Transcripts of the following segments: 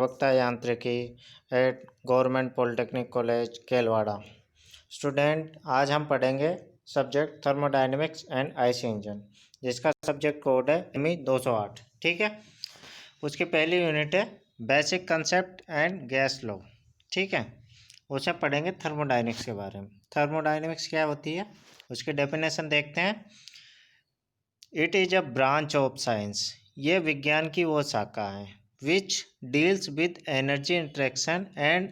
वक्ता यांत्रिकी eight government polytechnic college Kelwara. Student, आज हम पढ़ेंगे subject thermodynamics and IC engine, जिसका सब्जेक्ट कोड है एमई 208। ठीक है, उसकी पहली यूनिट है basic concept and gas law. ठीक है, उसे पढ़ेंगे थर्मोडायनेमिक्स के बारे में। थर्मोडायनेमिक्स क्या होती है, उसकी डेफिनेशन देखते हैं। It is a branch of science, ये विज्ञान की वो शाखा है which deals with energy interaction and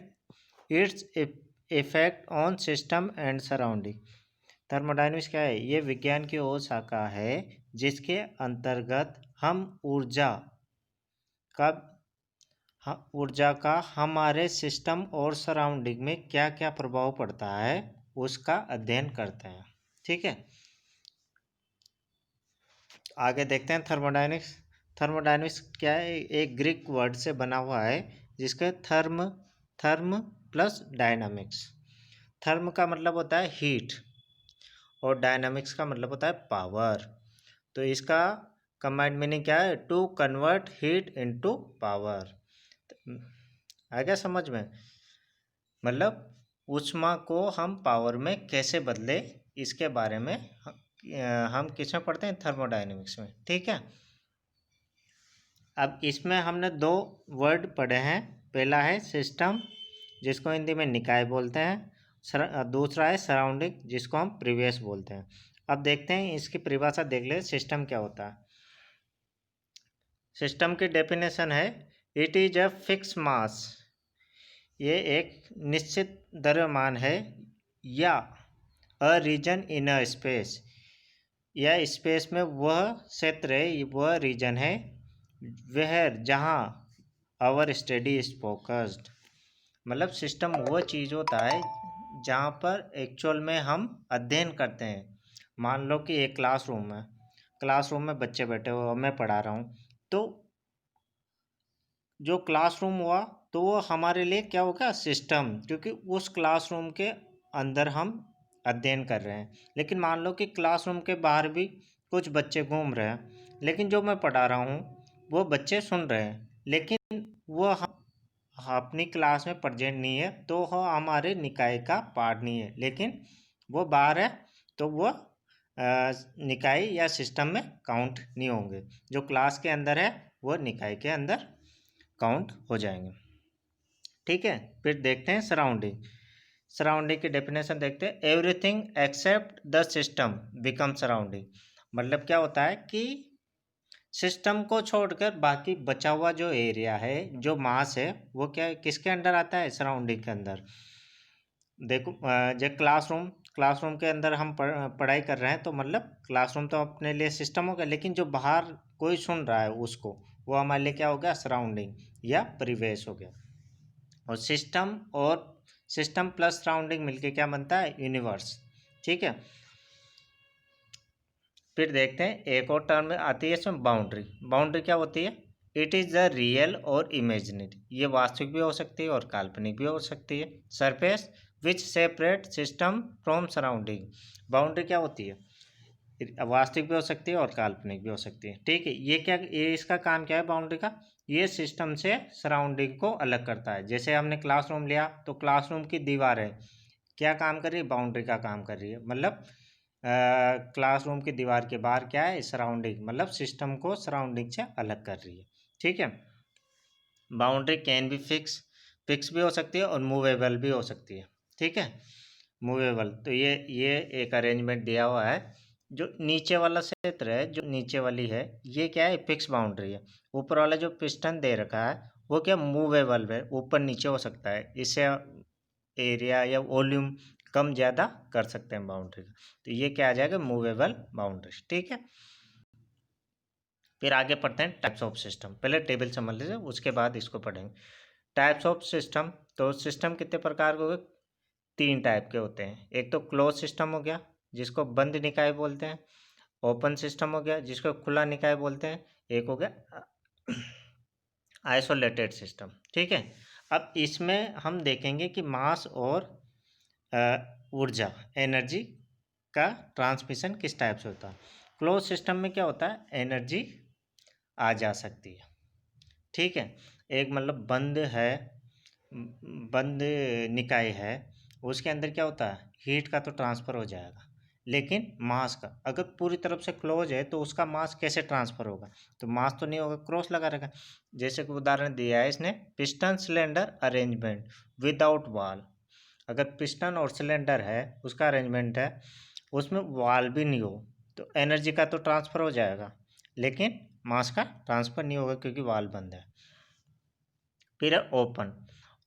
its effect on system and surrounding. Thermodynamics क्या है, ये विज्ञान की वो शाखा है जिसके अंतर्गत हम ऊर्जा का हमारे सिस्टम और सराउंडिंग में क्या क्या प्रभाव पड़ता है उसका अध्ययन करते हैं। ठीक है, आगे देखते हैं थर्मोडायनेमिक्स। थर्मोडायनेमिक्स क्या है, एक ग्रीक वर्ड से बना हुआ है जिसके थर्म प्लस डायनामिक्स। थर्म का मतलब होता है हीट और डायनामिक्स का मतलब होता है पावर। तो इसका कंबाइंड मीनिंग क्या है, to convert heat into power. आ गया समझ में, मतलब ऊष्मा को हम पावर में कैसे बदले, इसके बारे में हम किस में पढ़ते हैं, थर्मोडायनेमिक्स में। ठीक है, अब इसमें हमने दो वर्ड पढ़े हैं। पहला है सिस्टम, जिसको हिंदी में निकाय बोलते हैं। दूसरा है सराउंडिंग, जिसको हम परिवेश बोलते हैं। अब देखते हैं इसकी परिभाषा देख ले, सिस्टम क्या होता है। सिस्टम की डेफिनेशन है, it is a fix mass, ये एक निश्चित द्रव्यमान है, या a reason in a space, या स्पेस में वह क्षेत्र है, वह रीजन है, वेयर जहाँ आवर स्टडी इज फोकस्ड। मतलब सिस्टम वह चीज़ होता है जहाँ पर एक्चुअल में हम अध्ययन करते हैं। मान लो कि एक क्लासरूम है, क्लासरूम में बच्चे बैठे हुए, मैं पढ़ा रहा हूँ, तो जो क्लासरूम हुआ तो वो हमारे लिए क्या होगा, सिस्टम, क्योंकि उस क्लासरूम के अंदर हम अध्ययन कर रहे हैं। लेकिन मान लो कि क्लासरूम के बाहर भी कुछ बच्चे घूम रहे हैं, लेकिन जो मैं पढ़ा रहा हूँ वो बच्चे सुन रहे हैं, लेकिन वो अपनी क्लास में प्रेजेंट नहीं है, तो वो हमारे निकाय का पार्ट नहीं है। लेकिन वो बाहर है तो वो निकाय या सिस्टम में काउंट नहीं होंगे। जो क्लास के अंदर है वो निकाय के अंदर काउंट हो जाएंगे। ठीक है, फिर देखते हैं सराउंडिंग। सराउंडिंग की डेफिनेशन देखते हैं, everything except the system become surrounding. मतलब क्या होता है कि सिस्टम को छोड़कर बाकी बचा हुआ जो एरिया है, जो मास है, वो क्या किसके अंडर आता है, सराउंडिंग के अंदर। देखो जो क्लासरूम के अंदर हम पढ़ाई कर रहे हैं, तो मतलब क्लासरूम तो अपने लिए सिस्टम हो गया, लेकिन जो बाहर कोई सुन रहा है उसको, वो हमारे लिए क्या हो गया, सराउंडिंग या परिवेश हो गया। और सिस्टम प्लस सराउंडिंग मिलके क्या बनता है, यूनिवर्स। ठीक है, फिर देखते हैं एक और टर्म आती है इसमें, बाउंड्री। बाउंड्री क्या होती है, इट इज़ द रियल और इमेजिनरी, ये वास्तविक भी हो सकती है और काल्पनिक भी हो सकती है। Surface which separate system from surrounding. Boundary क्या होती है, वास्तविक भी हो सकती है और काल्पनिक भी हो सकती है। ठीक है, ये इसका काम क्या है, बाउंड्री का, ये सिस्टम से सराउंडिंग को अलग करता है। जैसे हमने क्लासरूम लिया, तो क्लासरूम की दीवार है, क्या काम कर रही है, बाउंड्री का काम कर रही है। मतलब क्लासरूम की दीवार के बाहर क्या है, सराउंडिंग, मतलब सिस्टम को सराउंडिंग से अलग कर रही है। ठीक है, बाउंड्री कैन बी फिक्स भी हो सकती है और मूवेबल भी हो सकती है। ठीक है, मूवेबल, तो ये एक अरेंजमेंट दिया हुआ है। जो नीचे वाला क्षेत्र है, जो नीचे वाली है, ये क्या है, फिक्स बाउंड्री है। ऊपर वाला जो पिस्टन दे रखा है वो क्या, मूवेबल है, ऊपर नीचे हो सकता है। इससे एरिया या वॉल्यूम कम ज़्यादा कर सकते हैं बाउंड्री का। तो ये क्या आ जाएगा, मूवेबल बाउंड्री। ठीक है, फिर आगे पढ़ते हैं टाइप्स ऑफ सिस्टम। पहले टेबल समझ लीजिए, उसके बाद इसको पढ़ेंगे। टाइप्स ऑफ सिस्टम, तो सिस्टम कितने प्रकार के हो गए, 3 टाइप के होते हैं। एक तो क्लोज सिस्टम हो गया, जिसको बंद निकाय बोलते हैं। ओपन सिस्टम हो गया, जिसको खुला निकाय बोलते हैं। एक हो गया आइसोलेटेड सिस्टम। ठीक है, अब इसमें हम देखेंगे कि मास और ऊर्जा, एनर्जी का ट्रांसमिशन किस टाइप से होता है। क्लोज सिस्टम में क्या होता है, एनर्जी आ जा सकती है। ठीक है, एक मतलब बंद है, बंद निकाय है, उसके अंदर क्या होता है, हीट का तो ट्रांसफ़र हो जाएगा, लेकिन मास का अगर पूरी तरफ से क्लोज है तो उसका मास कैसे ट्रांसफ़र होगा, तो मास तो नहीं होगा, क्रॉस लगा रहेगा। जैसे कि उदाहरण दिया है इसने, पिस्टन सिलेंडर अरेंजमेंट विदाउट वाल। अगर पिस्टन और सिलेंडर है, उसका अरेंजमेंट है, उसमें वाल भी नहीं हो, तो एनर्जी का तो ट्रांसफ़र हो जाएगा, लेकिन मास का ट्रांसफ़र नहीं होगा क्योंकि वाल बंद है। फिर है ओपन।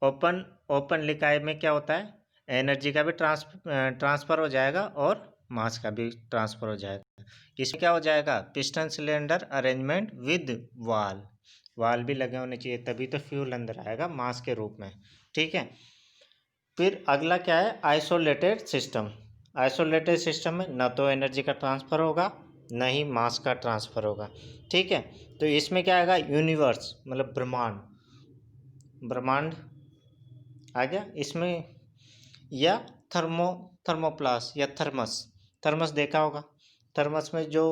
ओपन ओपन निकाय में क्या होता है, एनर्जी का भी ट्रांसफ़र हो जाएगा और मास का भी ट्रांसफ़र हो जाएगा। इसमें क्या हो जाएगा, पिस्टन सिलेंडर अरेंजमेंट विद वाल, वाल भी लगे होने चाहिए, तभी तो फ्यूल अंदर आएगा मास के रूप में। ठीक है। फिर अगला क्या है, आइसोलेटेड सिस्टम। आइसोलेटेड सिस्टम में न तो एनर्जी का ट्रांसफ़र होगा, न ही मास का ट्रांसफ़र होगा। ठीक है। तो इसमें क्या आएगा, यूनिवर्स मतलब ब्रह्मांड, ब्रह्मांड आ गया इसमें, या थर्मोप्लास या थर्मस। थर्मस देखा होगा, थर्मस में जो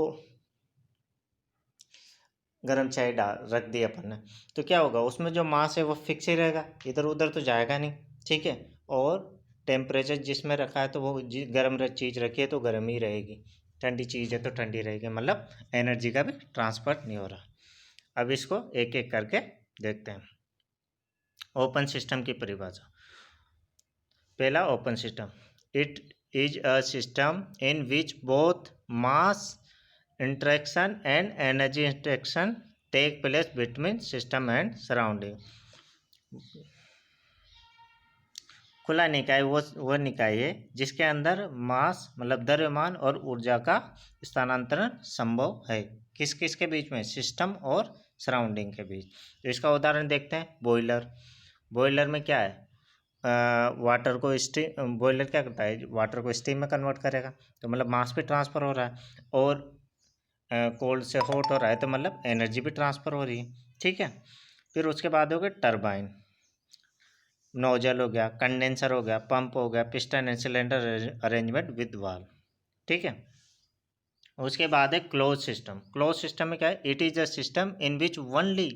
गर्म चाय डाल रख दी अपन ने, तो क्या होगा, उसमें जो मास है वो फिक्स ही रहेगा, इधर उधर तो जाएगा नहीं। ठीक है। और टेम्परेचर जिसमें रखा है तो वो गर्म चीज़ रखी है तो गर्म ही रहेगी, ठंडी चीज़ है तो ठंडी रहेगी, मतलब एनर्जी का भी ट्रांसफर नहीं हो रहा। अब इसको एक एक करके देखते हैं। ओपन सिस्टम की परिभाषा। पहला, open system, it is a system in which both mass interaction and energy interaction take place between system and surrounding. खुला निकाय वो निकाय है जिसके अंदर मास मतलब द्रव्यमान और ऊर्जा का स्थानांतरण संभव है। किस किस के बीच में, सिस्टम और सराउंडिंग के बीच। तो इसका उदाहरण देखते हैं, बॉयलर। बॉयलर में क्या है, वाटर को स्टीम, बॉयलर क्या करता है, वाटर को स्टीम में कन्वर्ट करेगा, तो मतलब मास भी ट्रांसफ़र हो रहा है, और कोल्ड से हॉट हो रहा है तो मतलब एनर्जी भी ट्रांसफ़र हो रही है। ठीक है। फिर उसके बाद हो गया टरबाइन, नोजल हो गया, कंडेंसर हो गया, पंप हो गया, piston and cylinder arrangement with valve. ठीक है। उसके बाद है क्लोज सिस्टम। क्लोज सिस्टम में क्या है, it is a system in which only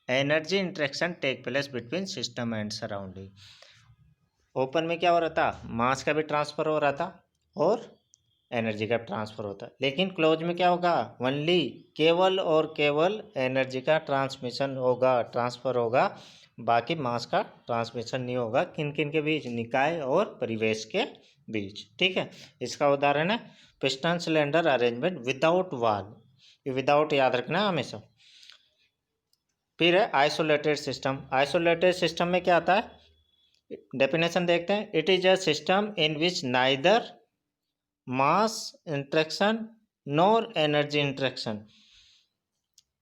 energy interaction take place between system and surrounding. Open में क्या हो रहा था, मास का भी ट्रांसफ़र हो रहा था और एनर्जी का ट्रांसफ़र होता है, लेकिन क्लोज में क्या होगा, ओनली केवल और केवल एनर्जी का ट्रांसमिशन होगा, ट्रांसफ़र होगा, बाकी मास का ट्रांसमिशन नहीं होगा। किन किन के बीच, निकाय और परिवेश के बीच। ठीक है। इसका उदाहरण है पिस्टन सिलेंडर अरेंजमेंट विदाउट वाल, ये विदाउट याद रखना हमेशा। फिर है आइसोलेटेड सिस्टम। आइसोलेटेड सिस्टम में क्या आता है, डेफिनेशन देखते हैं, it is a system in which neither mass interaction nor energy interaction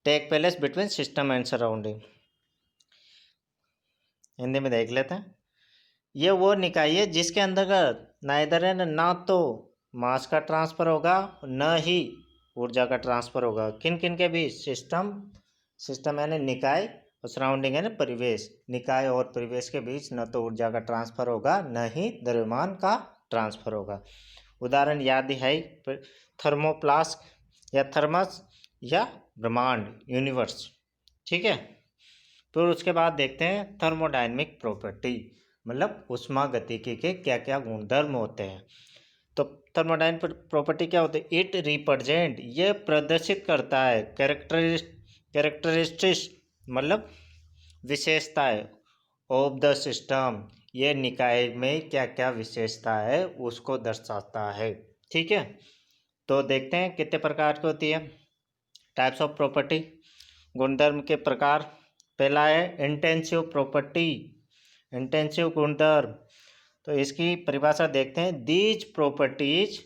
take place between system and surrounding. Hindi में देख लेते हैं, ये वो निकाय है जिसके अंतर्गत नाइदर है ना तो मास का ट्रांसफर होगा, न ही ऊर्जा का ट्रांसफर होगा। किन किन के बीच, सिस्टम, सिस्टम यानी निकाय, और सराउंडिंग यानी परिवेश। निकाय और परिवेश के बीच न तो ऊर्जा का ट्रांसफर होगा, न ही द्रव्यमान का ट्रांसफर होगा। उदाहरण याद है, थर्मोप्लास्क या थर्मस या ब्रह्मांड, यूनिवर्स। ठीक है। फिर उसके बाद देखते हैं थर्मोडायनेमिक प्रॉपर्टी, मतलब ऊष्मागतिकी के क्या क्या गुणधर्म होते हैं। तो थर्मोडायनेमिक प्रॉपर्टी क्या होती है, इट रिप्रेजेंट, ये प्रदर्शित करता है, कैरेक्टरिस्टिक्स मतलब विशेषताएं ऑफ द सिस्टम, ये निकाय में क्या क्या विशेषता है उसको दर्शाता है। ठीक है। तो देखते हैं कितने प्रकार की होती है, टाइप्स ऑफ प्रॉपर्टी, गुणधर्म के प्रकार। पहला है इंटेंसिव प्रॉपर्टी, इंटेंसिव गुणधर्म। तो इसकी परिभाषा देखते हैं, these properties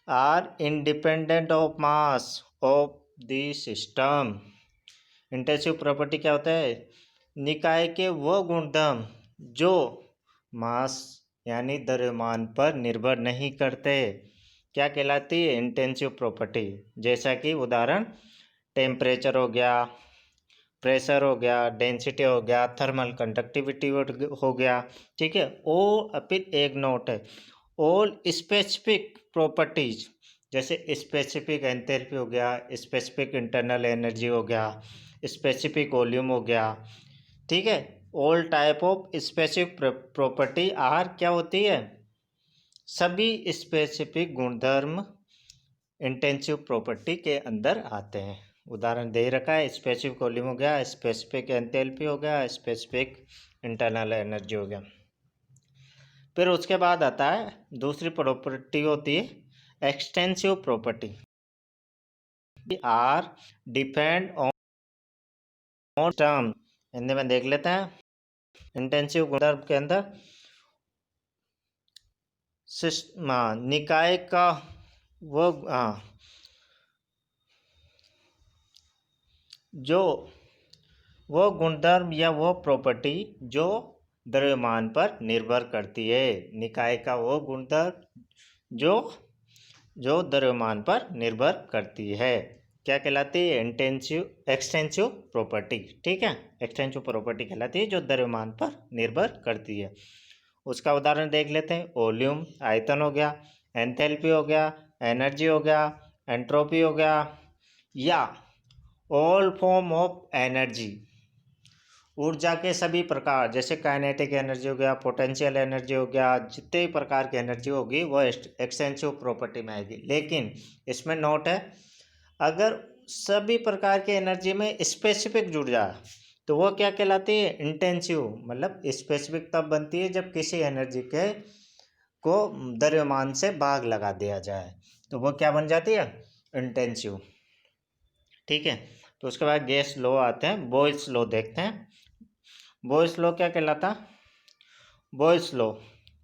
are independent of mass of the system. Intensive property क्या होता है, निकाय के वो गुणधर्म जो मास यानी द्रव्यमान पर निर्भर नहीं करते, क्या कहलाती है, इंटेंसिव प्रॉपर्टी। जैसा कि उदाहरण टेम्परेचर हो गया, प्रेशर हो गया, डेंसिटी हो गया, थर्मल कंडक्टिविटी हो गया। ठीक है। ओ फिर एक नोट है, ऑल स्पेसिफिक प्रॉपर्टीज, जैसे स्पेसिफिक एंथैल्पी हो गया, स्पेसिफिक इंटरनल एनर्जी हो गया, स्पेसिफिक वॉल्यूम हो गया, ठीक है। All type of specific property are क्या होती है, सभी स्पेसिफिक गुणधर्म इंटेंसिव प्रॉपर्टी के अंदर आते हैं। उदाहरण दे रखा है, स्पेसिफिक वॉल्यूम हो गया, स्पेसिफिक एंथैल्पी हो गया, स्पेसिफिक इंटरनल एनर्जी हो गया। फिर उसके बाद आता है दूसरी प्रॉपर्टी होती है extensive property, are depend on term. Hindi में देख लेते हैं, इंटेंसिव गुणधर्म के अंदर निकाय का वो जो वो गुणधर्म या वो प्रॉपर्टी जो द्रव्यमान पर निर्भर करती है, निकाय का वो गुणधर्म जो द्रव्यमान पर निर्भर करती है, क्या कहलाती है, एक्सटेंसिव प्रॉपर्टी, ठीक है। एक्सटेंसिव प्रॉपर्टी कहलाती है जो द्रव्यमान पर निर्भर करती है। उसका उदाहरण देख लेते हैं, वॉल्यूम आयतन हो गया, एंथैल्पी हो गया, एनर्जी हो गया, एंट्रोपी हो गया, या ऑल फॉर्म ऑफ एनर्जी, ऊर्जा के सभी प्रकार, जैसे काइनेटिक एनर्जी हो गया, पोटेंशियल एनर्जी हो गया, जितने प्रकार की एनर्जी होगी वो एक्सटेंसिव प्रॉपर्टी में आएगी। लेकिन इसमें नोट है, अगर सभी प्रकार की एनर्जी में स्पेसिफिक जुड़ जाए तो वो क्या कहलाती है, इंटेंसिव। मतलब स्पेसिफिक तब बनती है जब किसी एनर्जी को द्रव्यमान से भाग लगा दिया जाए, तो वो क्या बन जाती है, इंटेंसिव, ठीक है। तो उसके बाद गैस लॉ आते हैं, बॉयल्स लॉ देखते हैं। बॉयल्स लॉ क्या कहलाता, Boyle's law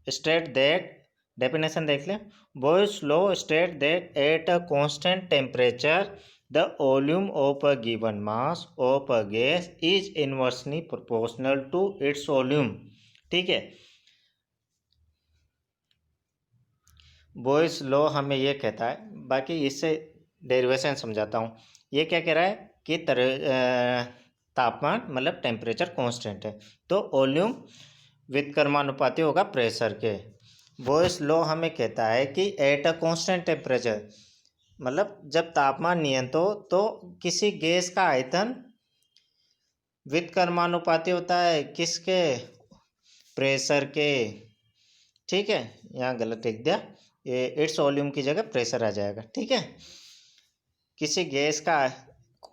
state that, definition देख लें, Boyle's law state that at a constant temperature the volume of a given mass of a gas is inversely proportional to its volume, ठीक है। Boyle's law हमें ये कहता है, बाकी इससे डेरिवेशन समझाता हूँ। ये क्या कह रहा है कि तापमान मतलब टेम्परेचर कांस्टेंट है तो वॉल्यूम व्युत्क्रमानुपाती होगा प्रेशर के। बॉयल्स लॉ हमें कहता है कि एट अ कांस्टेंट टेम्परेचर, मतलब जब तापमान नियंत्रित हो तो किसी गैस का आयतन व्युत्क्रमानुपाती होता है किसके, प्रेशर के, ठीक है। यहाँ गलत लिख दिया, ये इट्स वॉल्यूम की जगह प्रेशर आ जाएगा, ठीक है। किसी गैस का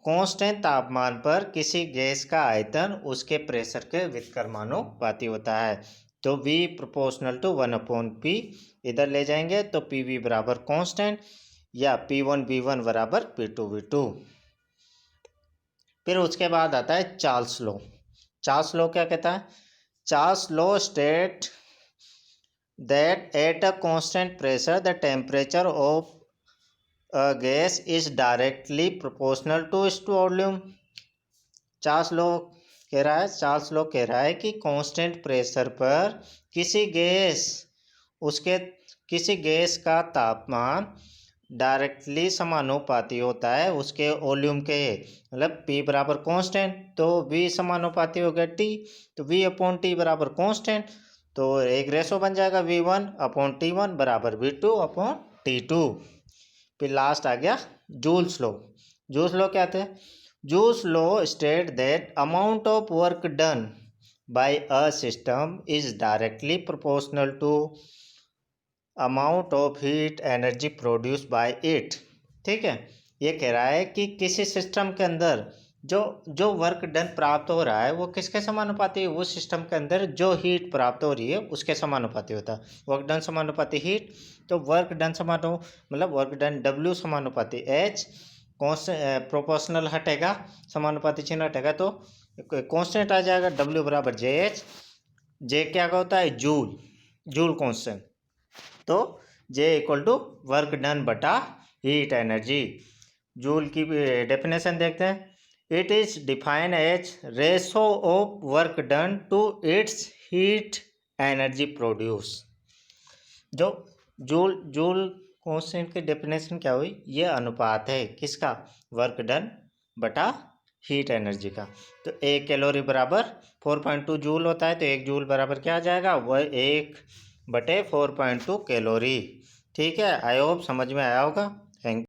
कांस्टेंट तापमान पर किसी गैस का आयतन उसके प्रेशर के व्युत्क्रमानुपाती होता है, तो V प्रोपोर्शनल टू 1/P इधर ले जाएंगे तो PV बराबर कांस्टेंट या P1V1 बराबर P2V2। फिर उसके बाद आता है चार्ल्स लॉ। चार्ल्स लॉ क्या कहता है, Charles law state that at a constant pressure the temperature of a gas is directly proportional to its volume. Charles law कह रहा है कि कांस्टेंट प्रेशर पर किसी गैस का तापमान डायरेक्टली समानुपाती होता है उसके वॉल्यूम के, मतलब P बराबर कांस्टेंट तो V समानुपाती हो गया T, तो V/T बराबर कांस्टेंट, तो एक रेशो बन जाएगा V1/T1 बराबर V2/T2। फिर लास्ट आ गया जूल्स लॉ। जूल्स लॉ क्या थे, Joule's law state that amount of work done by a system is directly proportional to amount of heat energy produce by it, ठीक है। ये कह रहा है कि किसी सिस्टम के अंदर जो वर्क डन प्राप्त हो रहा है वो किसके समानुपाती है, वो सिस्टम के अंदर जो हीट प्राप्त हो रही है उसके समानुपाती होता है। वर्क डन समानुपाती हीट, तो वर्क डन मतलब वर्क डन W समानुपाती H, प्रोपोर्शनल हटेगा, समानुपाती चिन्ह हटेगा तो कांस्टेंट आ जाएगा W बराबर JH। J क्या होता है, जूल कांस्टेंट, तो J equal to work done बटा हीट एनर्जी। जूल की डेफिनेशन देखते हैं, it is defined as ratio of work done to its heat energy produce. जो जूल कांस्टेंट की डेफिनेशन क्या हुई, ये अनुपात है किसका, वर्क डन बटा हीट एनर्जी का। तो 1 कैलोरी बराबर 4.2 जूल होता है, तो 1 जूल बराबर क्या आ जाएगा, वह 1/4.2 कैलोरी, ठीक है। आई होप समझ में आया होगा। थैंक